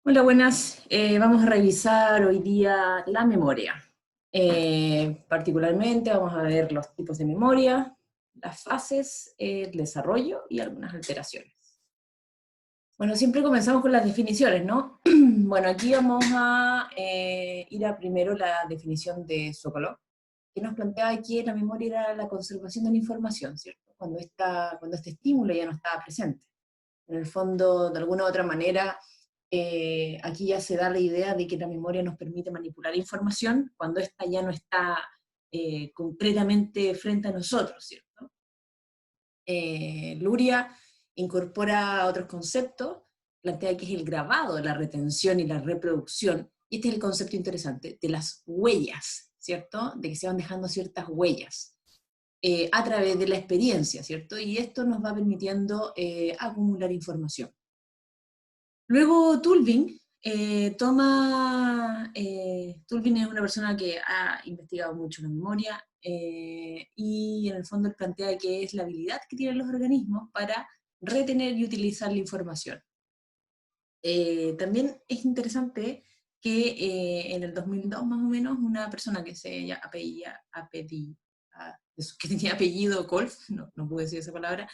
Hola, buenas. Vamos a revisar hoy día la memoria. Particularmente vamos a ver los tipos de memoria, las fases, el desarrollo y algunas alteraciones. Bueno, siempre comenzamos con las definiciones, ¿no? Bueno, aquí vamos a ir a primero la definición de Sokolov, que nos planteaba que la memoria era la conservación de la información, ¿cierto? Cuando este estímulo ya no estaba presente. En el fondo, de alguna u otra manera, aquí ya se da la idea de que la memoria nos permite manipular información cuando ésta ya no está concretamente frente a nosotros, ¿cierto? Luria incorpora otros conceptos, plantea que es el grabado, la retención y la reproducción, y este es el concepto interesante, de las huellas, ¿cierto? De que se van dejando ciertas huellas a través de la experiencia, ¿cierto? Y esto nos va permitiendo acumular información. Luego Tulving Tulving es una persona que ha investigado mucho la memoria y en el fondo él plantea que es la habilidad que tienen los organismos para retener y utilizar la información. También es interesante que en el 2002 más o menos una persona que que tenía apellido Kolf, no puedo decir esa palabra,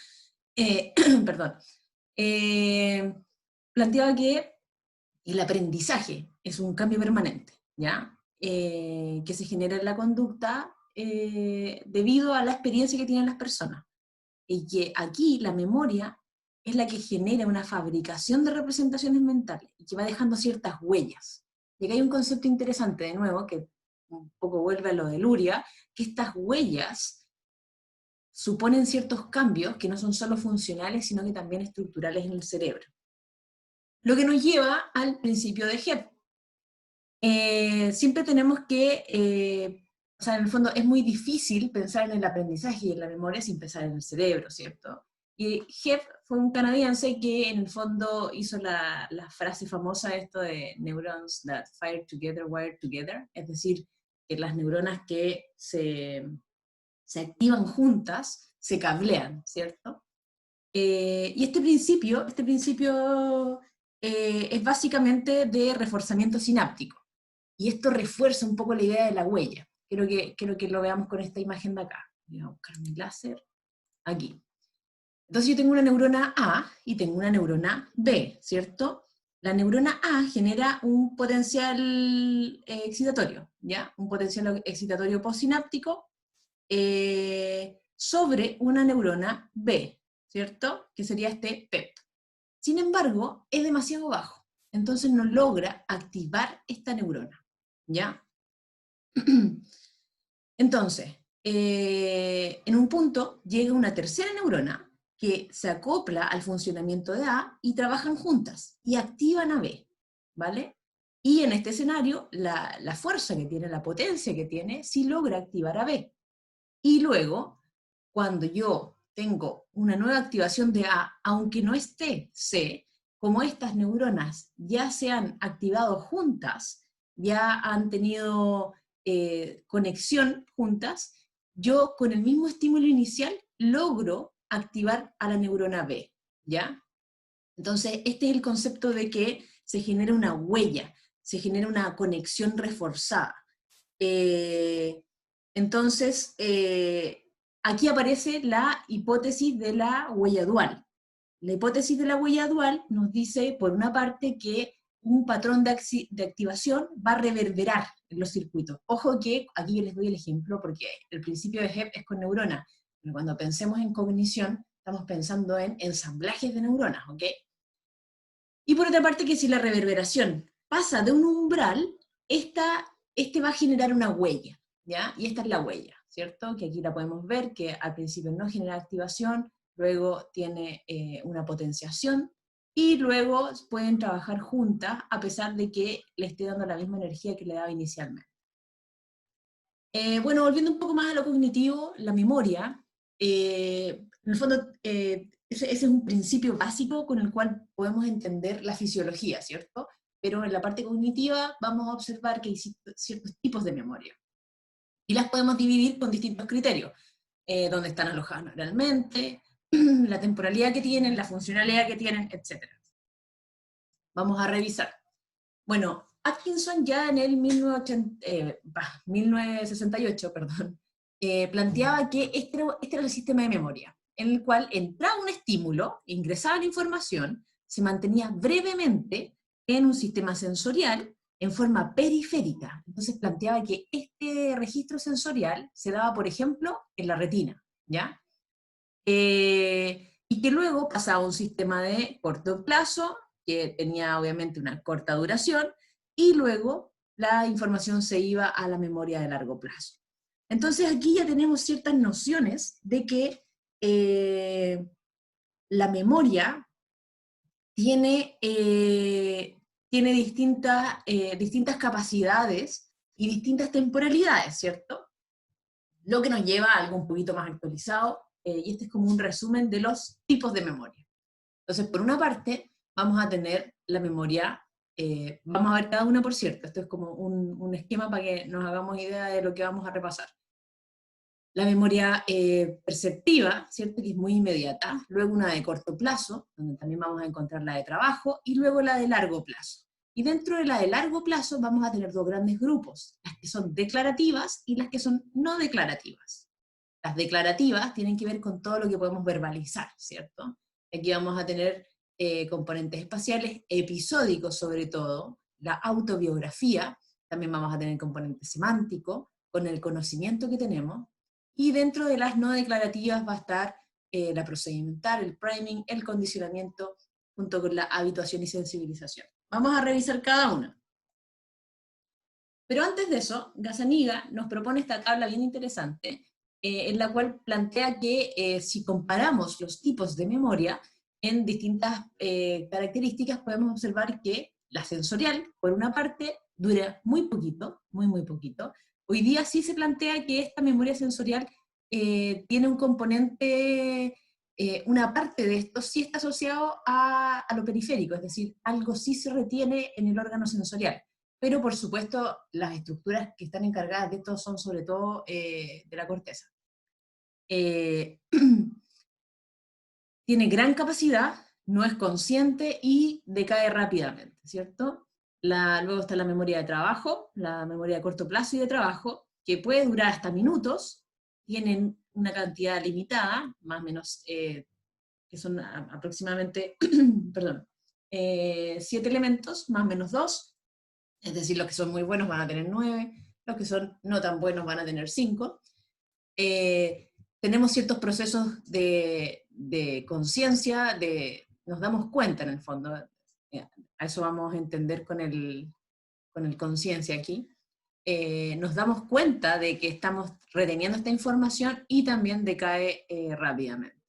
perdón, eh, planteaba que el aprendizaje es un cambio permanente, ¿ya? Que se genera en la conducta debido a la experiencia que tienen las personas. Y que aquí la memoria es la que genera una fabricación de representaciones mentales y que va dejando ciertas huellas. Y acá hay un concepto interesante, de nuevo, que un poco vuelve a lo de Luria, que estas huellas suponen ciertos cambios que no son solo funcionales, sino que también estructurales en el cerebro. Lo que nos lleva al principio de Hebb. Siempre tenemos que, o sea, en el fondo es muy difícil pensar en el aprendizaje y en la memoria sin pensar en el cerebro, ¿cierto? Y Hebb fue un canadiense que en el fondo hizo la frase famosa esto de neurons that fire together, wire together, es decir, que las neuronas que se activan juntas se cablean, ¿cierto? Y este principio es básicamente de reforzamiento sináptico. Y esto refuerza un poco la idea de la huella. Quiero que lo veamos con esta imagen de acá. Voy a buscar mi láser. Aquí. Entonces yo tengo una neurona A y tengo una neurona B, ¿cierto? La neurona A genera un potencial excitatorio, ¿ya? Un potencial excitatorio postsináptico sobre una neurona B, ¿cierto? Que sería este PEP. Sin embargo, es demasiado bajo, entonces no logra activar esta neurona, ¿ya? Entonces, en un punto llega una tercera neurona que se acopla al funcionamiento de A y trabajan juntas y activan a B, ¿vale? Y en este escenario, la fuerza que tiene, la potencia que tiene, sí logra activar a B. Y luego, cuando yo tengo una nueva activación de A, aunque no esté C, como estas neuronas ya se han activado juntas, ya han tenido conexión juntas, yo con el mismo estímulo inicial logro activar a la neurona B, ¿ya? Entonces, este es el concepto de que se genera una huella, se genera una conexión reforzada. Eh, entonces, aquí aparece la hipótesis de la huella dual. La hipótesis de la huella dual nos dice, por una parte, que un patrón de activación va a reverberar en los circuitos. Ojo que aquí yo les doy el ejemplo porque el principio de Hebb es con neuronas, pero cuando pensemos en cognición, estamos pensando en ensamblajes de neuronas, ¿ok? Y por otra parte, que si la reverberación pasa de un umbral, este va a generar una huella, ¿ya? Y esta es la huella, ¿cierto? Que aquí la podemos ver, que al principio no genera activación, luego tiene una potenciación, y luego pueden trabajar juntas a pesar de que le esté dando la misma energía que le daba inicialmente. Bueno, volviendo un poco más a lo cognitivo, la memoria, en el fondo, ese es un principio básico con el cual podemos entender la fisiología, ¿cierto? Pero en la parte cognitiva vamos a observar que hay ciertos tipos de memoria. Y las podemos dividir con distintos criterios, dónde están alojadas neuralmente, la temporalidad que tienen, la funcionalidad que tienen, etc. Vamos a revisar. Bueno, Atkinson ya en el 1968, perdón, planteaba que este era el sistema de memoria, en el cual entraba un estímulo, ingresaba la información, se mantenía brevemente en un sistema sensorial en forma periférica. Entonces planteaba que este registro sensorial se daba, por ejemplo, en la retina, ¿ya? Y que luego pasaba a un sistema de corto plazo, que tenía obviamente una corta duración, y luego la información se iba a la memoria de largo plazo. Entonces aquí ya tenemos ciertas nociones de que la memoria tiene distintas capacidades y distintas temporalidades, ¿cierto? Lo que nos lleva a algo un poquito más actualizado, y este es como un resumen de los tipos de memoria. Entonces, por una parte, vamos a tener la memoria, vamos a ver cada una, por cierto, esto es como un esquema para que nos hagamos idea de lo que vamos a repasar. La memoria perceptiva, ¿cierto? Que es muy inmediata, luego una de corto plazo, donde también vamos a encontrar la de trabajo, y luego la de largo plazo. Y dentro de la de largo plazo vamos a tener dos grandes grupos, las que son declarativas y las que son no declarativas. Las declarativas tienen que ver con todo lo que podemos verbalizar, ¿cierto? Aquí vamos a tener componentes espaciales, episódicos sobre todo, la autobiografía, también vamos a tener componente semántico, con el conocimiento que tenemos, y dentro de las no declarativas va a estar la procedimental, el priming, el condicionamiento, junto con la habituación y sensibilización. Vamos a revisar cada una. Pero antes de eso, Gazzaniga nos propone esta tabla bien interesante, en la cual plantea que si comparamos los tipos de memoria en distintas características, podemos observar que la sensorial, por una parte, dura muy poquito, muy poquito. Hoy día sí se plantea que esta memoria sensorial tiene un componente, una parte de esto sí está asociado a lo periférico, es decir, algo sí se retiene en el órgano sensorial. Pero por supuesto las estructuras que están encargadas de esto son sobre todo de la corteza. Tiene gran capacidad, no es consciente y decae rápidamente, ¿cierto? Luego está la memoria de trabajo, la memoria de corto plazo y de trabajo, que puede durar hasta minutos, tienen una cantidad limitada, más o menos, que son aproximadamente, perdón, 7 elementos, más o menos 2, es decir, los que son muy buenos van a tener 9, los que son no tan buenos van a tener 5. Tenemos ciertos procesos de conciencia, nos damos cuenta en el fondo, a eso vamos a entender con el conciencia aquí, nos damos cuenta de que estamos reteniendo esta información y también decae rápidamente.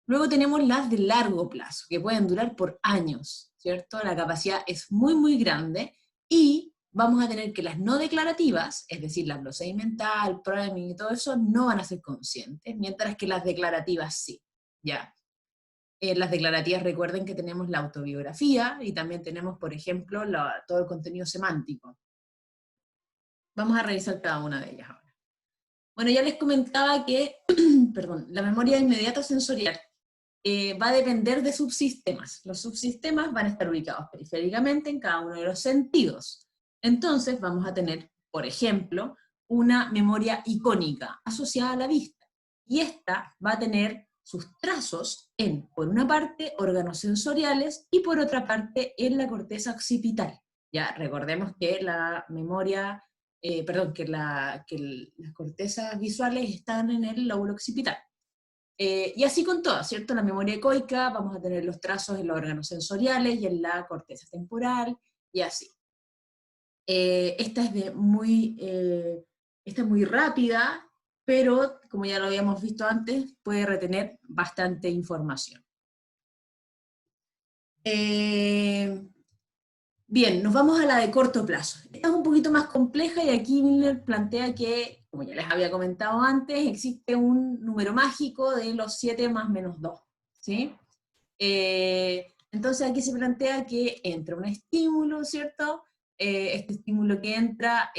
Luego tenemos las de largo plazo, que pueden durar por años, ¿cierto? La capacidad es muy grande, y vamos a tener que las no declarativas, es decir, la procedimental, priming y todo eso, no van a ser conscientes, mientras que las declarativas sí, ¿ya? Las declarativas, recuerden que tenemos la autobiografía, y también tenemos, por ejemplo, todo el contenido semántico. Vamos a revisar cada una de ellas ahora. Bueno, ya les comentaba que, perdón, la memoria inmediata sensorial va a depender de subsistemas. Los subsistemas van a estar ubicados periféricamente en cada uno de los sentidos. Entonces vamos a tener, por ejemplo, una memoria icónica asociada a la vista. Y esta va a tener sus trazos en, por una parte, órganos sensoriales, y por otra parte, en la corteza occipital. Ya recordemos que la memoria, que las cortezas visuales están en el lóbulo occipital. Y así con todo, ¿cierto? La memoria ecoica, vamos a tener los trazos en los órganos sensoriales y en la corteza temporal, y así. Esta es muy rápida, pero como ya lo habíamos visto antes, puede retener bastante información. Bien, nos vamos a la de corto plazo. Esta es un poquito más compleja, y aquí Miller plantea que, como ya les había comentado antes, existe un número mágico de los 7 más menos 2, ¿sí? Entonces aquí se plantea que entra un estímulo, ¿cierto? Este estímulo que entra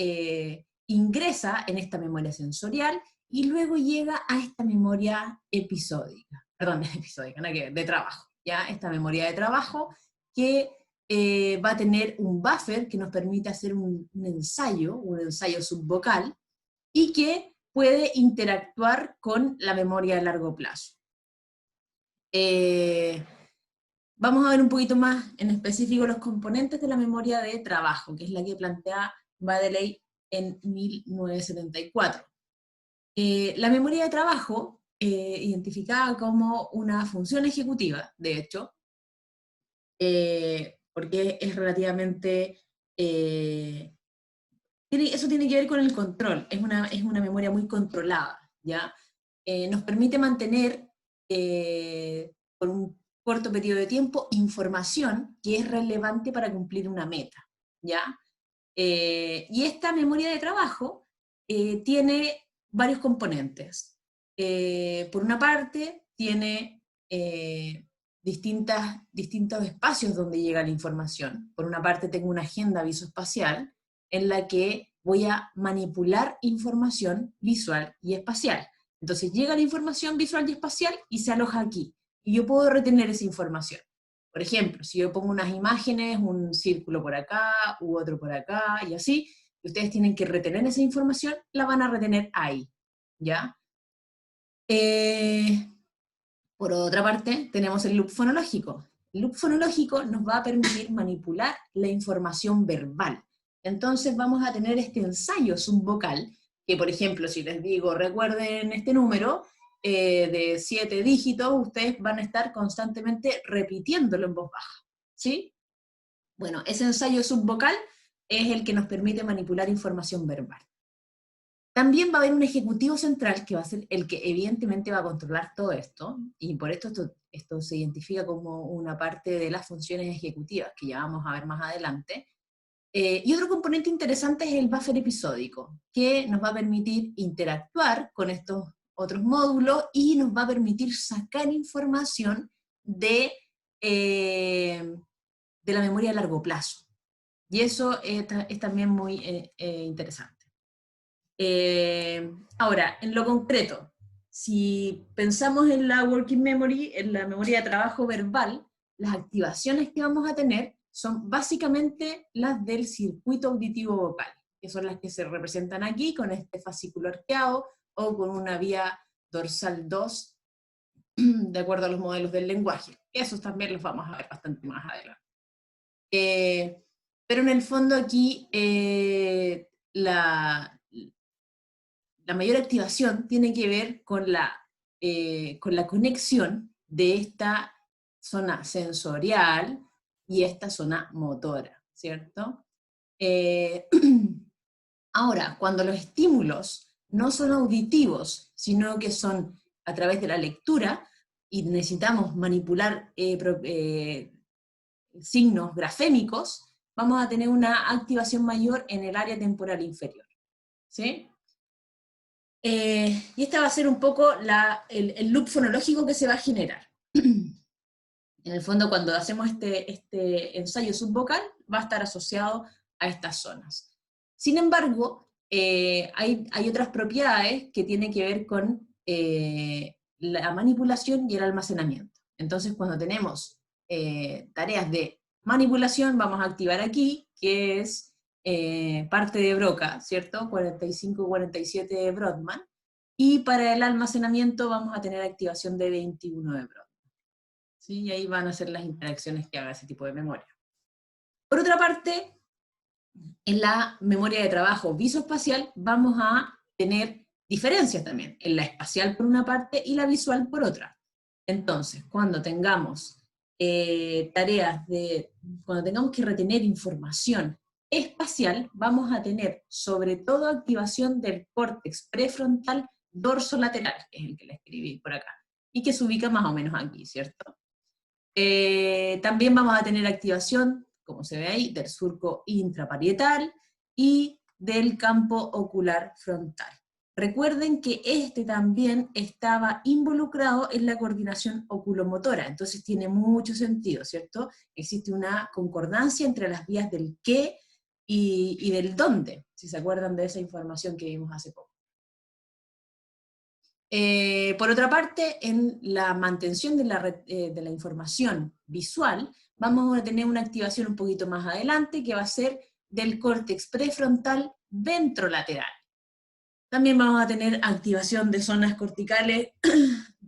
ingresa en esta memoria sensorial, y luego llega a esta memoria episódica, perdón, episódica, no, de trabajo, ¿ya? Esta memoria de trabajo que va a tener un buffer que nos permite hacer un ensayo subvocal, y que puede interactuar con la memoria a largo plazo. Vamos a ver un poquito más en específico los componentes de la memoria de trabajo, que es la que plantea Baddeley en 1974. La memoria de trabajo, identificada como una función ejecutiva, de hecho, porque es relativamente... eso tiene que ver con el control, es una memoria muy controlada, ¿ya? Nos permite mantener por un corto periodo de tiempo información que es relevante para cumplir una meta, ¿ya? Y esta memoria de trabajo tiene varios componentes. Por una parte, tiene distintos espacios donde llega la información. Por una parte, tengo una agenda visoespacial en la que voy a manipular información visual y espacial. Entonces llega la información visual y espacial y se aloja aquí. Y yo puedo retener esa información. Por ejemplo, si yo pongo unas imágenes, un círculo por acá, u otro por acá, y así, y ustedes tienen que retener esa información, la van a retener ahí, ¿ya? Por otra parte, tenemos el loop fonológico. El loop fonológico nos va a permitir manipular la información verbal. Entonces vamos a tener este ensayo subvocal, que por ejemplo, si les digo, recuerden este número, de 7 dígitos, ustedes van a estar constantemente repitiéndolo en voz baja, ¿sí? Bueno, ese ensayo subvocal es el que nos permite manipular información verbal. También va a haber un ejecutivo central que va a ser el que evidentemente va a controlar todo esto, y por esto se identifica como una parte de las funciones ejecutivas, que ya vamos a ver más adelante. Y otro componente interesante es el buffer episódico, que nos va a permitir interactuar con estos otros módulos y nos va a permitir sacar información de la memoria a largo plazo. Y eso es también muy interesante. Ahora, en lo concreto, si pensamos en la working memory, en la memoria de trabajo verbal, las activaciones que vamos a tener son básicamente las del circuito auditivo vocal, que son las que se representan aquí con este fascículo arqueado o con una vía dorsal 2, de acuerdo a los modelos del lenguaje. Esos también los vamos a ver bastante más adelante. Pero en el fondo aquí la mayor activación tiene que ver con la conexión de esta zona sensorial y esta zona motora, ¿cierto? Ahora, cuando los estímulos no son auditivos, sino que son a través de la lectura, y necesitamos manipular signos grafémicos, vamos a tener una activación mayor en el área temporal inferior, ¿sí? Y este va a ser un poco el loop fonológico que se va a generar. En el fondo, cuando hacemos este ensayo subvocal, va a estar asociado a estas zonas. Sin embargo, hay otras propiedades que tienen que ver con la manipulación y el almacenamiento. Entonces, cuando tenemos tareas de manipulación, vamos a activar aquí, que es parte de Broca, ¿cierto? 45-47 de Brodmann, y para el almacenamiento vamos a tener activación de 21 de Brodmann. ¿Sí? Y ahí van a ser las interacciones que haga ese tipo de memoria. Por otra parte, en la memoria de trabajo visoespacial vamos a tener diferencias también, en la espacial por una parte y la visual por otra. Entonces, cuando tengamos cuando tengamos que retener información espacial, vamos a tener sobre todo activación del córtex prefrontal dorsolateral, que es el que le escribí por acá, y que se ubica más o menos aquí, ¿cierto? También vamos a tener activación, como se ve ahí, del surco intraparietal y del campo ocular frontal. Recuerden que este también estaba involucrado en la coordinación oculomotora, entonces tiene mucho sentido, ¿cierto? Existe una concordancia entre las vías del qué y del dónde, si se acuerdan de esa información que vimos hace poco. Por otra parte, en la mantención de la información visual, vamos a tener una activación un poquito más adelante, que va a ser del córtex prefrontal ventrolateral. También vamos a tener activación de zonas corticales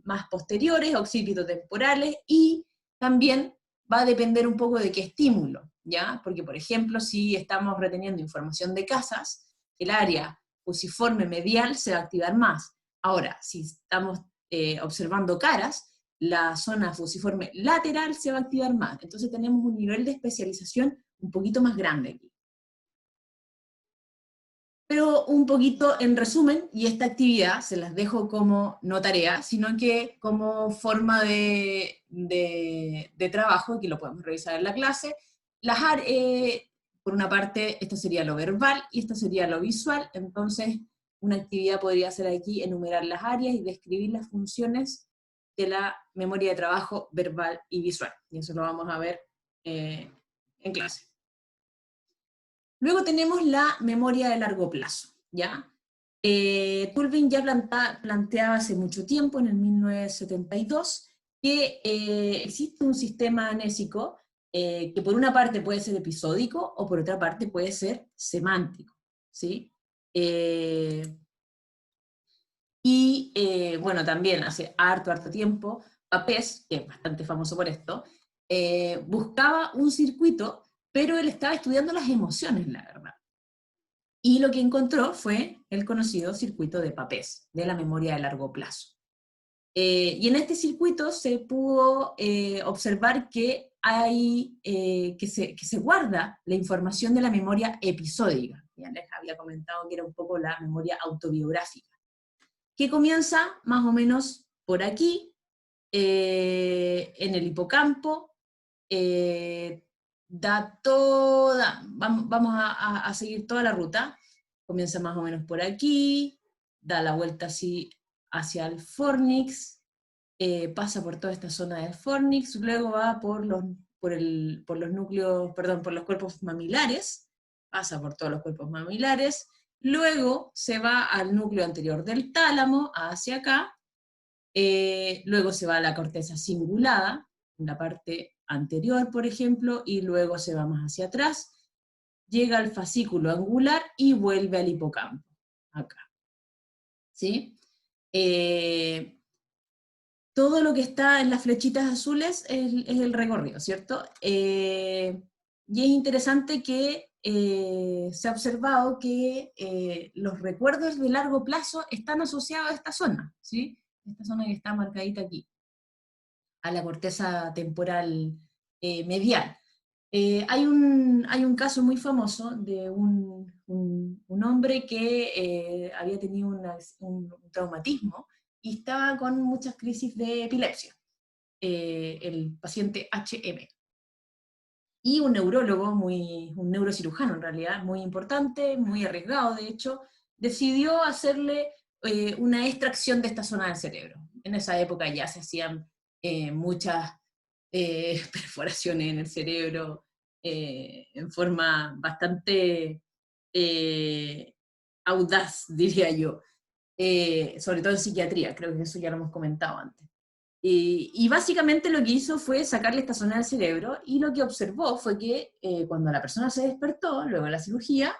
más posteriores, occipitotemporales, y también va a depender un poco de qué estímulo, ¿ya? Porque, por ejemplo, si estamos reteniendo información de casas, el área fusiforme medial se va a activar más. Ahora, si estamos observando caras, la zona fusiforme lateral se va a activar más. Entonces tenemos un nivel de especialización un poquito más grande aquí. Pero un poquito en resumen, y esta actividad se las dejo como no tarea, sino que como forma de trabajo, que lo podemos revisar en la clase. Por una parte, esto sería lo verbal y esto sería lo visual, entonces una actividad podría ser aquí enumerar las áreas y describir las funciones de la memoria de trabajo verbal y visual. Y eso lo vamos a ver en clase. Luego tenemos la memoria de largo plazo, ¿ya? Tulving ya planteaba hace mucho tiempo, en el 1972, que existe un sistema anésico que por una parte puede ser episódico o por otra parte puede ser semántico, ¿sí? Bueno, también hace harto tiempo, Papez, que es bastante famoso por esto, buscaba un circuito, pero él estaba estudiando las emociones, la verdad. Y lo que encontró fue el conocido circuito de Papez, de la memoria de largo plazo. Y en este circuito se pudo observar que se guarda la información de la memoria episódica. Ya les había comentado que era un poco la memoria autobiográfica, que comienza más o menos por aquí, en el hipocampo, vamos a seguir toda la ruta, comienza más o menos por aquí, da la vuelta así hacia el fornix, pasa por toda esta zona del fornix, luego va por los núcleos, perdón, por los cuerpos mamilares, pasa por todos los cuerpos mamilares, luego se va al núcleo anterior del tálamo, hacia acá, luego se va a la corteza cingulada, en la parte anterior, por ejemplo, y luego se va más hacia atrás, llega al fascículo angular y vuelve al hipocampo, acá. ¿Sí? Todo lo que está en las flechitas azules es el recorrido, ¿cierto? Y es interesante que se ha observado que los recuerdos de largo plazo están asociados a esta zona, ¿sí? Esta zona que está marcadita aquí, a la corteza temporal medial. Hay un caso muy famoso de un hombre que había tenido un traumatismo y estaba con muchas crisis de epilepsia, el paciente HM. Y un neurólogo, un neurocirujano en realidad, muy importante, muy arriesgado de hecho, decidió hacerle una extracción de esta zona del cerebro. En esa época ya se hacían muchas perforaciones en el cerebro en forma bastante audaz, diría yo, sobre todo en psiquiatría, creo que eso ya lo hemos comentado antes. Y básicamente lo que hizo fue sacarle esta zona del cerebro, y lo que observó fue que cuando la persona se despertó, luego de la cirugía,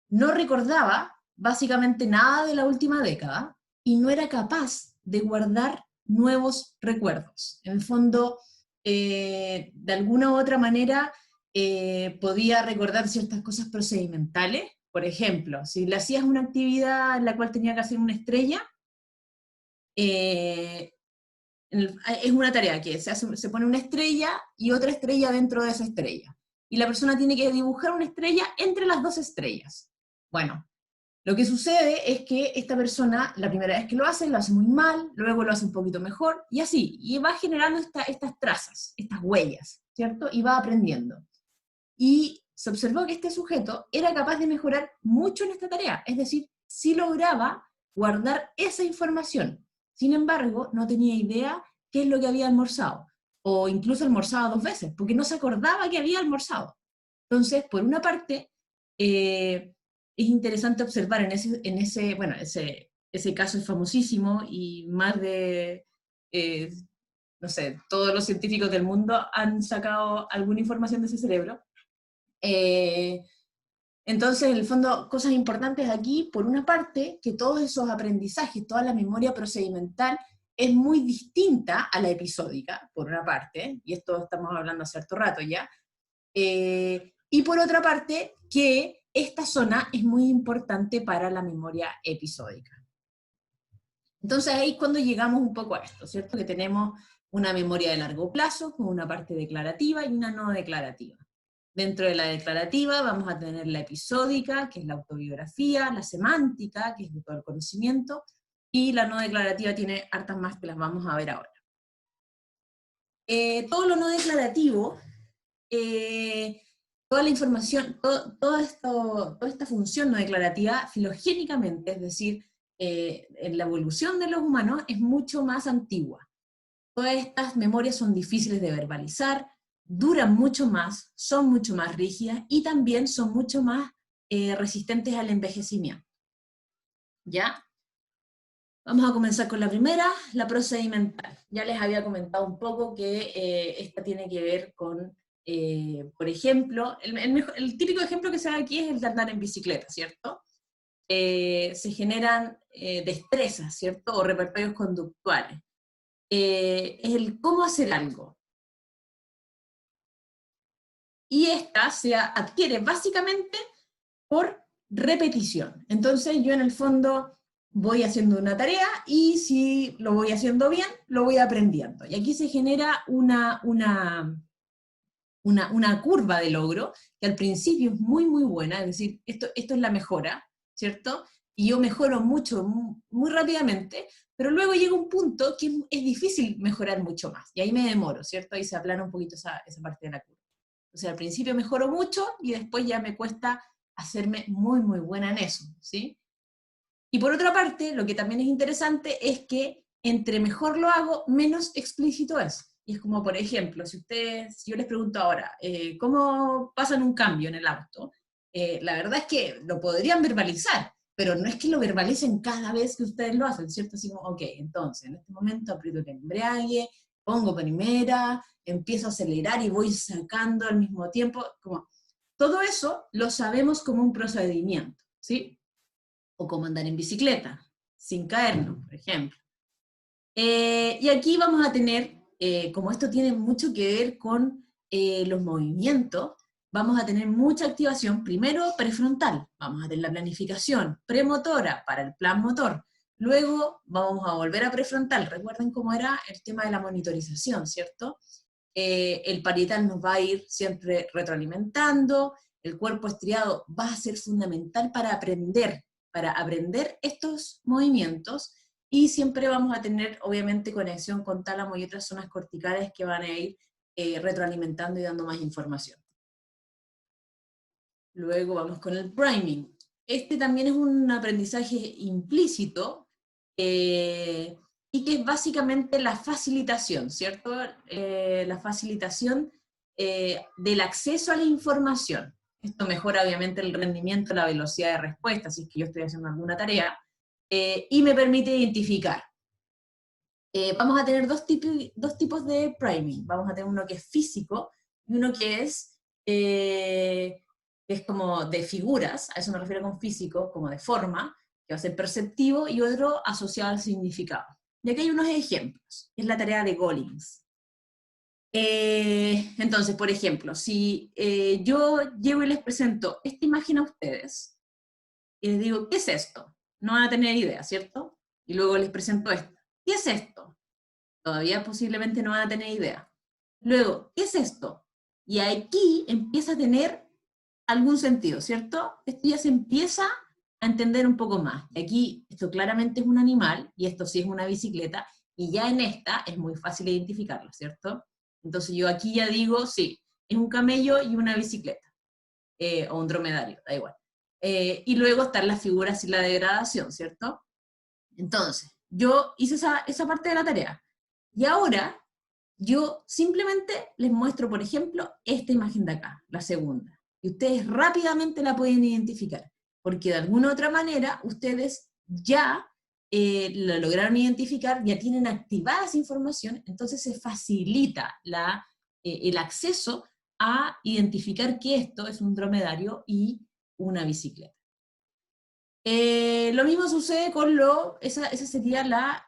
no recordaba básicamente nada de la última década, y no era capaz de guardar nuevos recuerdos. En el fondo, de alguna u otra manera, podía recordar ciertas cosas procedimentales. Por ejemplo, si le hacías una actividad en la cual tenía que hacer una estrella, eh, es una tarea que se pone una estrella y otra estrella dentro de esa estrella. Y la persona tiene que dibujar una estrella entre las dos estrellas. Bueno, lo que sucede es que esta persona, la primera vez que lo hace muy mal, luego lo hace un poquito mejor, y así, y va generando estas trazas, estas huellas, ¿cierto? Y va aprendiendo. Y se observó que este sujeto era capaz de mejorar mucho en esta tarea, es decir, sí lograba guardar esa información. Sin embargo, no tenía idea qué es lo que había almorzado, o incluso almorzaba 2 veces, porque no se acordaba que había almorzado. Entonces, por una parte, es interesante observar ese caso es famosísimo, y más de no sé, todos los científicos del mundo han sacado alguna información de ese cerebro. Entonces, en el fondo, cosas importantes aquí, por una parte, que todos esos aprendizajes, toda la memoria procedimental es muy distinta a la episódica, por una parte, y esto estamos hablando hace cierto rato ya, y por otra parte, que esta zona es muy importante para la memoria episódica. Entonces ahí es cuando llegamos un poco a esto, ¿cierto? Que tenemos una memoria de largo plazo, con una parte declarativa y una no declarativa. Dentro de la declarativa vamos a tener la episódica, que es la autobiografía, la semántica, que es de todo el conocimiento, y la no declarativa tiene hartas más que las vamos a ver ahora. Todo lo no declarativo, toda la información, toda esta función no declarativa, filogénicamente, es decir, en la evolución de los humanos, es mucho más antigua. Todas estas memorias son difíciles de verbalizar, duran mucho más, son mucho más rígidas y también son mucho más resistentes al envejecimiento. ¿Ya? Vamos a comenzar con la primera, la procedimental. Ya les había comentado un poco que esta tiene que ver con, por ejemplo, el típico ejemplo que se da aquí es el de andar en bicicleta, ¿cierto? Se generan destrezas, ¿cierto? O repertorios conductuales. Es el cómo hacer algo. Y esta se adquiere básicamente por repetición. Entonces yo en el fondo voy haciendo una tarea y si lo voy haciendo bien, lo voy aprendiendo. Y aquí se genera una curva de logro que al principio es muy, muy buena, es decir, esto es la mejora, ¿cierto? Y yo mejoro mucho, muy rápidamente, pero luego llega un punto que es difícil mejorar mucho más, y ahí me demoro, ¿cierto? Ahí se aplana un poquito esa parte de la curva. O sea, al principio mejoro mucho y después ya me cuesta hacerme muy, muy buena en eso, ¿sí? Y por otra parte, lo que también es interesante es que entre mejor lo hago, menos explícito es. Y es como, por ejemplo, si yo les pregunto ahora, ¿cómo pasan un cambio en el auto? La verdad es que lo podrían verbalizar, pero no es que lo verbalicen cada vez que ustedes lo hacen, ¿cierto? Así como, ok, entonces, en este momento aprieto el embrague, pongo primera, empiezo a acelerar y voy sacando al mismo tiempo, como, todo eso lo sabemos como un procedimiento, ¿sí? O como andar en bicicleta, sin caernos, por ejemplo. Y aquí vamos a tener, como esto tiene mucho que ver con los movimientos, vamos a tener mucha activación, primero prefrontal, vamos a tener la planificación premotora para el plan motor, luego vamos a volver a prefrontal, recuerden cómo era el tema de la monitorización, ¿cierto? El parietal nos va a ir siempre retroalimentando, el cuerpo estriado va a ser fundamental para aprender estos movimientos, y siempre vamos a tener, obviamente, conexión con tálamo y otras zonas corticales que van a ir retroalimentando y dando más información. Luego vamos con el priming. Este también es un aprendizaje implícito, y que es básicamente la facilitación, ¿cierto? La facilitación del acceso a la información. Esto mejora obviamente el rendimiento, la velocidad de respuesta, si es que yo estoy haciendo alguna tarea, y me permite identificar. Vamos a tener dos tipos de priming. Vamos a tener uno que es físico y uno que es como de figuras, a eso me refiero con físico, como de forma, que va a ser perceptivo, y otro asociado al significado. Y aquí hay unos ejemplos. Es la tarea de Gollings. Entonces, por ejemplo, si yo llego y les presento esta imagen a ustedes, y les digo, ¿qué es esto? No van a tener idea, ¿cierto? Y luego les presento esto. ¿Qué es esto? Todavía posiblemente no van a tener idea. Luego, ¿qué es esto? Y aquí empieza a tener algún sentido, ¿cierto? Esto ya se empieza a entender un poco más. Y aquí, esto claramente es un animal, y esto sí es una bicicleta, y ya en esta es muy fácil identificarlo, ¿cierto? Entonces yo aquí ya digo, sí, es un camello y una bicicleta, o un dromedario, da igual. Y luego están las figuras y la degradación, ¿cierto? Entonces, yo hice esa parte de la tarea. Y ahora, yo simplemente les muestro, por ejemplo, esta imagen de acá, la segunda. Y ustedes rápidamente la pueden identificar, porque de alguna otra manera ustedes ya lo lograron identificar, ya tienen activada esa información, entonces se facilita el acceso a identificar que esto es un dromedario y una bicicleta. Lo mismo sucede con esa sería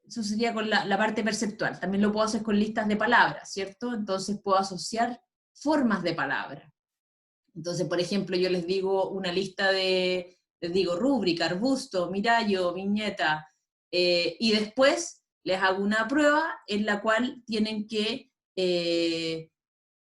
eso sería con la parte perceptual. También lo puedo hacer con listas de palabras, ¿cierto? Entonces puedo asociar formas de palabras. Entonces, por ejemplo, yo les digo una lista les digo rúbrica, arbusto, mirallo, viñeta, y después les hago una prueba en la cual tienen que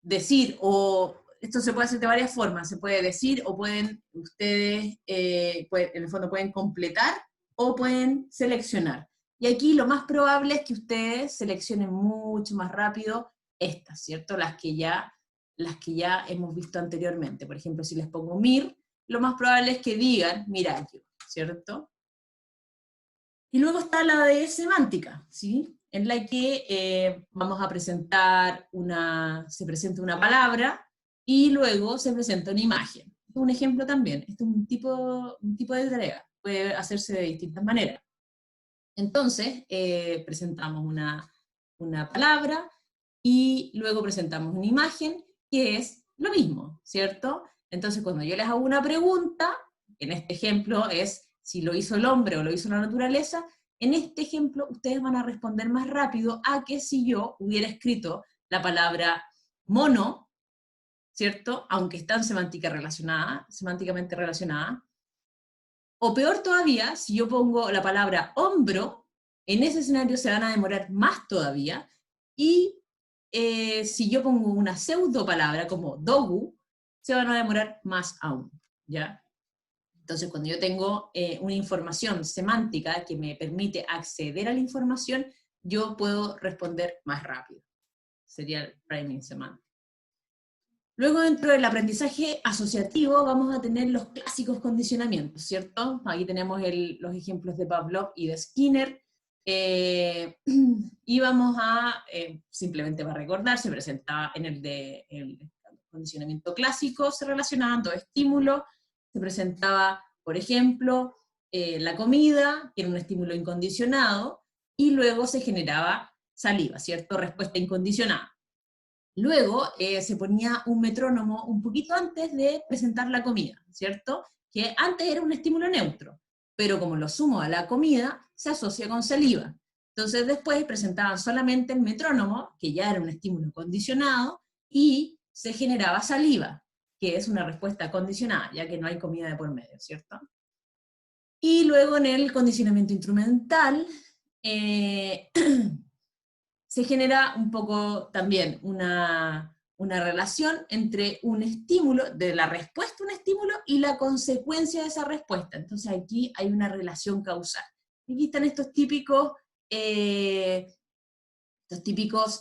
decir, o esto se puede hacer de varias formas, se puede decir, o pueden ustedes, en el fondo pueden completar, o pueden seleccionar. Y aquí lo más probable es que ustedes seleccionen mucho más rápido estas, ¿cierto? Las que ya hemos visto anteriormente. Por ejemplo, si les pongo mir, lo más probable es que digan mirallo, ¿cierto? Y luego está la de semántica, ¿sí? En la que vamos a presentar se presenta una palabra y luego se presenta una imagen. Un ejemplo también, este es un tipo de tarea, puede hacerse de distintas maneras. Entonces, presentamos una palabra y luego presentamos una imagen que es lo mismo, ¿cierto? Entonces, cuando yo les hago una pregunta, en este ejemplo es si lo hizo el hombre o lo hizo la naturaleza, en este ejemplo ustedes van a responder más rápido a que si yo hubiera escrito la palabra mono, ¿cierto? Aunque están semánticamente relacionada, o peor todavía, si yo pongo la palabra hombro, en ese escenario se van a demorar más todavía, y si yo pongo una pseudo palabra como dogu, se van a demorar más aún, ¿ya? Entonces, cuando yo tengo una información semántica que me permite acceder a la información, yo puedo responder más rápido. Sería el priming semántico. Luego, dentro del aprendizaje asociativo, vamos a tener los clásicos condicionamientos, ¿cierto? Aquí tenemos los ejemplos de Pavlov y de Skinner, y vamos simplemente para recordar, se presentaba en el condicionamiento clásico, se relacionaban dos estímulos, se presentaba, por ejemplo, la comida, que era un estímulo incondicionado, y luego se generaba saliva, ¿cierto? Respuesta incondicionada. Luego se ponía un metrónomo un poquito antes de presentar la comida, ¿cierto? Que antes era un estímulo neutro, pero como lo sumo a la comida, se asocia con saliva. Entonces después presentaban solamente el metrónomo, que ya era un estímulo condicionado, y se generaba saliva, que es una respuesta condicionada, ya que no hay comida de por medio, ¿cierto? Y luego en el condicionamiento instrumental, se genera un poco también una relación entre un estímulo, de la respuesta a un estímulo, y la consecuencia de esa respuesta. Entonces aquí hay una relación causal. Aquí están estos típicos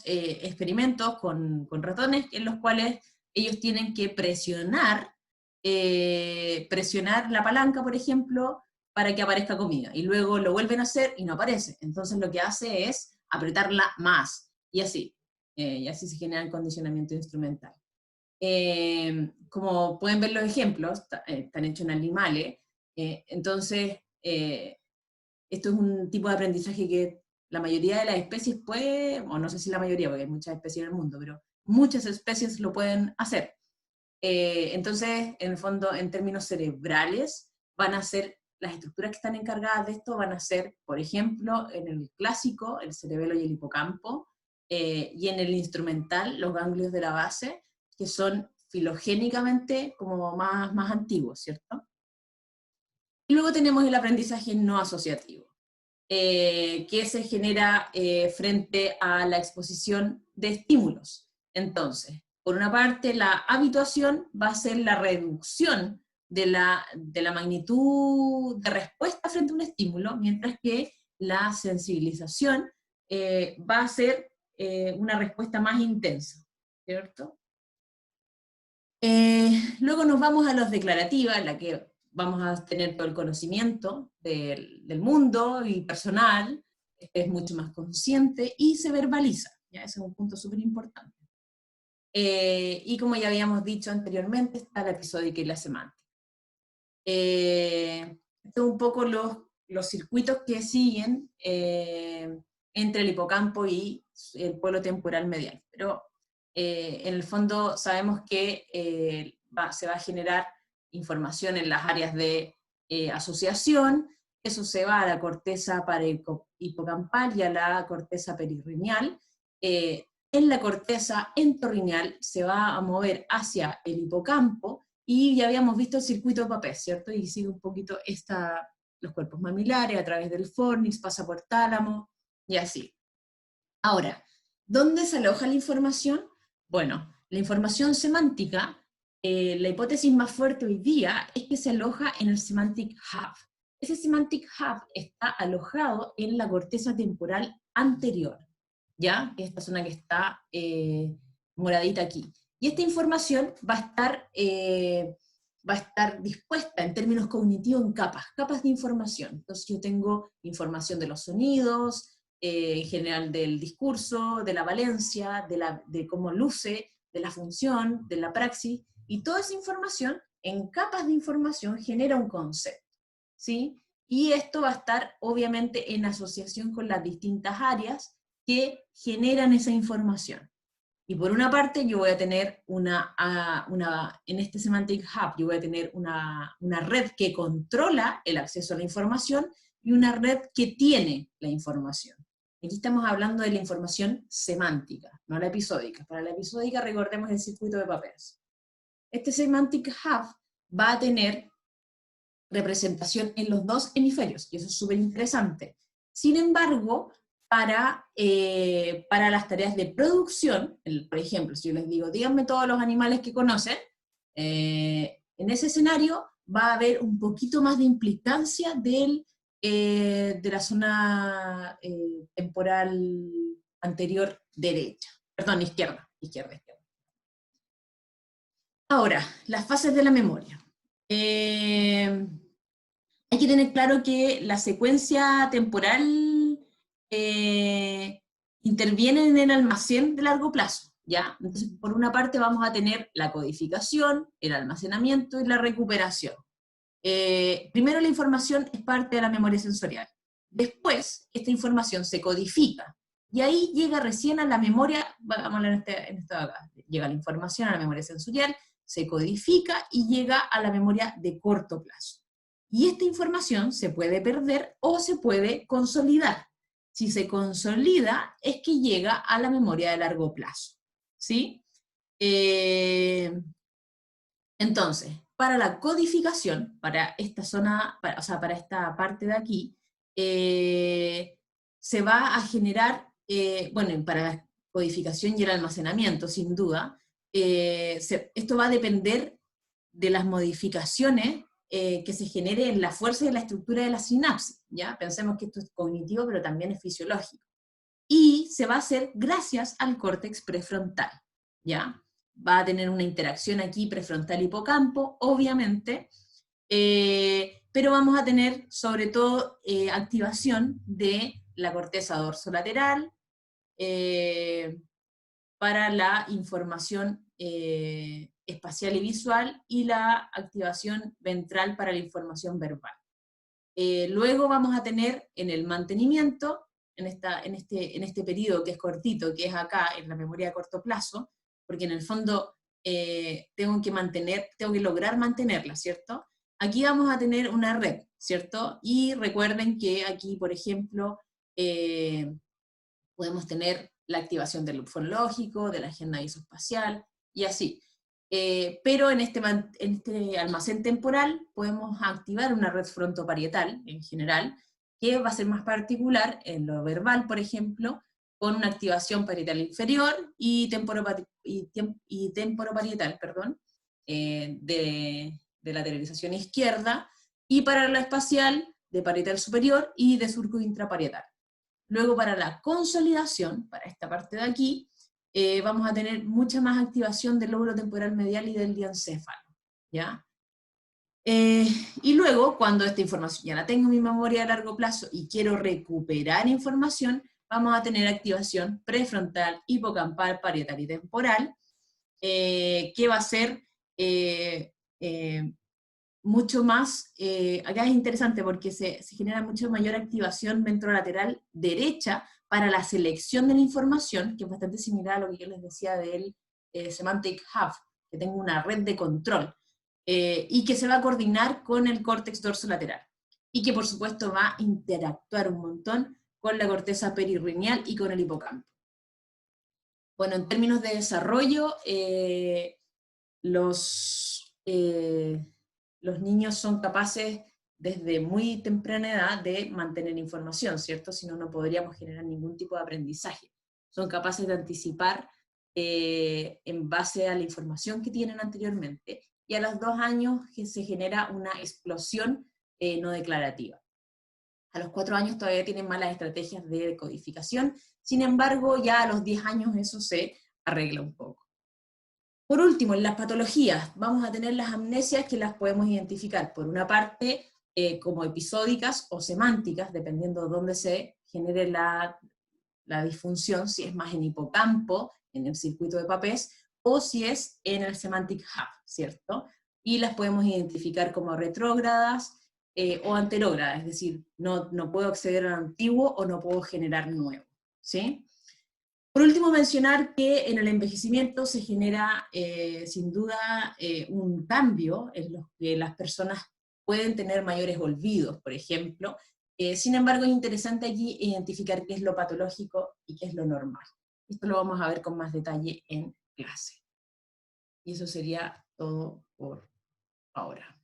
experimentos con ratones en los cuales ellos tienen que presionar la palanca, por ejemplo, para que aparezca comida, y luego lo vuelven a hacer y no aparece. Entonces lo que hace es apretarla más, y así se genera el condicionamiento instrumental. Como pueden ver los ejemplos, están hechos en animales, entonces esto es un tipo de aprendizaje que la mayoría de las especies puede, o no sé si la mayoría, porque hay muchas especies en el mundo, pero muchas especies lo pueden hacer. Entonces, en el fondo, en términos cerebrales, van a ser, las estructuras que están encargadas de esto van a ser, por ejemplo, en el clásico, el cerebelo y el hipocampo, y en el instrumental, los ganglios de la base, que son filogénicamente como más antiguos, ¿cierto? Y luego tenemos el aprendizaje no asociativo, que se genera frente a la exposición de estímulos. Entonces, por una parte, la habituación va a ser la reducción de la magnitud de respuesta frente a un estímulo, mientras que la sensibilización va a ser una respuesta más intensa, ¿cierto? Luego nos vamos a los declarativas, en la que vamos a tener todo el conocimiento del mundo y personal, es mucho más consciente y se verbaliza, ¿ya? Ese es un punto súper importante. Y como ya habíamos dicho anteriormente, está la episódica y la semántica. Estos son un poco los circuitos que siguen entre el hipocampo y el polo temporal medial. Pero en el fondo sabemos que se va a generar información en las áreas de asociación, eso se va a la corteza hipocampal y a la corteza perirreñal. En la corteza entorrinal se va a mover hacia el hipocampo, y ya habíamos visto el circuito de Papez, ¿cierto? Y sigue un poquito los cuerpos mamilares a través del fornix, pasa por tálamo, y así. Ahora, ¿dónde se aloja la información? Bueno, la información semántica, la hipótesis más fuerte hoy día es que se aloja en el Semantic Hub. Ese Semantic Hub está alojado en la corteza temporal anterior, ¿ya? Esta zona que está moradita aquí. Y esta información va a estar dispuesta en términos cognitivos en capas de información. Entonces yo tengo información de los sonidos, en general del discurso, de la valencia, de cómo luce, de la función, de la praxis, y toda esa información, en capas de información, genera un concepto, ¿sí? Y esto va a estar, obviamente, en asociación con las distintas áreas que generan esa información. Y por una parte, yo voy a tener en este Semantic Hub, yo voy a tener una red que controla el acceso a la información, y una red que tiene la información. Aquí estamos hablando de la información semántica, no la episódica. Para la episódica recordemos el circuito de Papez. Este Semantic Hub va a tener representación en los dos hemisferios, y eso es súper interesante. Sin embargo, para las tareas de producción, por ejemplo, si yo les digo, díganme todos los animales que conocen, en ese escenario va a haber un poquito más de implicancia de la zona temporal anterior derecha, perdón, izquierda. Ahora, las fases de la memoria. Hay que tener claro que la secuencia temporal interviene en el almacén de largo plazo, ¿ya? Entonces, por una parte vamos a tener la codificación, el almacenamiento y la recuperación. Primero la información es parte de la memoria sensorial. Después, esta información se codifica, y ahí llega recién a la memoria, vamos a hablar en esto de acá, llega la información a la memoria sensorial, se codifica y llega a la memoria de corto plazo. Y esta información se puede perder o se puede consolidar. Si se consolida, es que llega a la memoria de largo plazo, ¿sí? Entonces, para la codificación, para esta zona, para esta parte de aquí, se va a generar, bueno, para la codificación y el almacenamiento, sin duda, esto va a depender de las modificaciones que se genere en la fuerza y la estructura de la sinapsis, ¿ya? Pensemos que esto es cognitivo, pero también es fisiológico. Y se va a hacer gracias al córtex prefrontal, ¿ya? Va a tener una interacción aquí prefrontal-hipocampo, obviamente, pero vamos a tener sobre todo activación de la corteza dorsolateral para la información espacial y visual, y la activación ventral para la información verbal. Luego vamos a tener en el mantenimiento, en este periodo que es cortito, que es acá, en la memoria a corto plazo, porque en el fondo tengo que lograr mantenerla, ¿cierto? Aquí vamos a tener una red, ¿cierto? Y recuerden que aquí, por ejemplo, podemos tener la activación del loop fonológico, de la agenda visoespacial, y así. Pero en este almacén temporal podemos activar una red frontoparietal, en general, que va a ser más particular en lo verbal, por ejemplo, con una activación parietal inferior y temporoparietal, perdón, de lateralización izquierda, y para lo espacial, de parietal superior y de surco intraparietal. Luego, para la consolidación, para esta parte de aquí, vamos a tener mucha más activación del lóbulo temporal medial y del diencéfalo, ¿ya? Y luego, cuando esta información ya la tengo en mi memoria a largo plazo y quiero recuperar información, vamos a tener activación prefrontal, hipocampal, parietal y temporal, que va a ser mucho más, acá es interesante porque se genera mucho mayor activación ventrolateral derecha para la selección de la información, que es bastante similar a lo que yo les decía del Semantic Hub, que tengo una red de control, y que se va a coordinar con el córtex dorsolateral, y que por supuesto va a interactuar un montón con la corteza perirruineal y con el hipocampo. Bueno, en términos de desarrollo, los niños son capaces desde muy temprana edad de mantener información, ¿cierto? Si no, no podríamos generar ningún tipo de aprendizaje. Son capaces de anticipar en base a la información que tienen anteriormente, y a los 2 años se genera una explosión no declarativa. A los 4 años todavía tienen malas estrategias de decodificación, sin embargo, ya a los 10 años eso se arregla un poco. Por último, en las patologías, vamos a tener las amnesias que las podemos identificar, por una parte, como episódicas o semánticas, dependiendo de dónde se genere la disfunción, si es más en hipocampo, en el circuito de Papez, o si es en el semantic hub, ¿cierto? Y las podemos identificar como retrógradas o anterógradas, es decir, no puedo acceder al antiguo o no puedo generar nuevo, ¿sí? Por último, mencionar que en el envejecimiento se genera, sin duda, un cambio en los que las personas pueden tener mayores olvidos, por ejemplo. Sin embargo, es interesante aquí identificar qué es lo patológico y qué es lo normal. Esto lo vamos a ver con más detalle en clase. Y eso sería todo por ahora.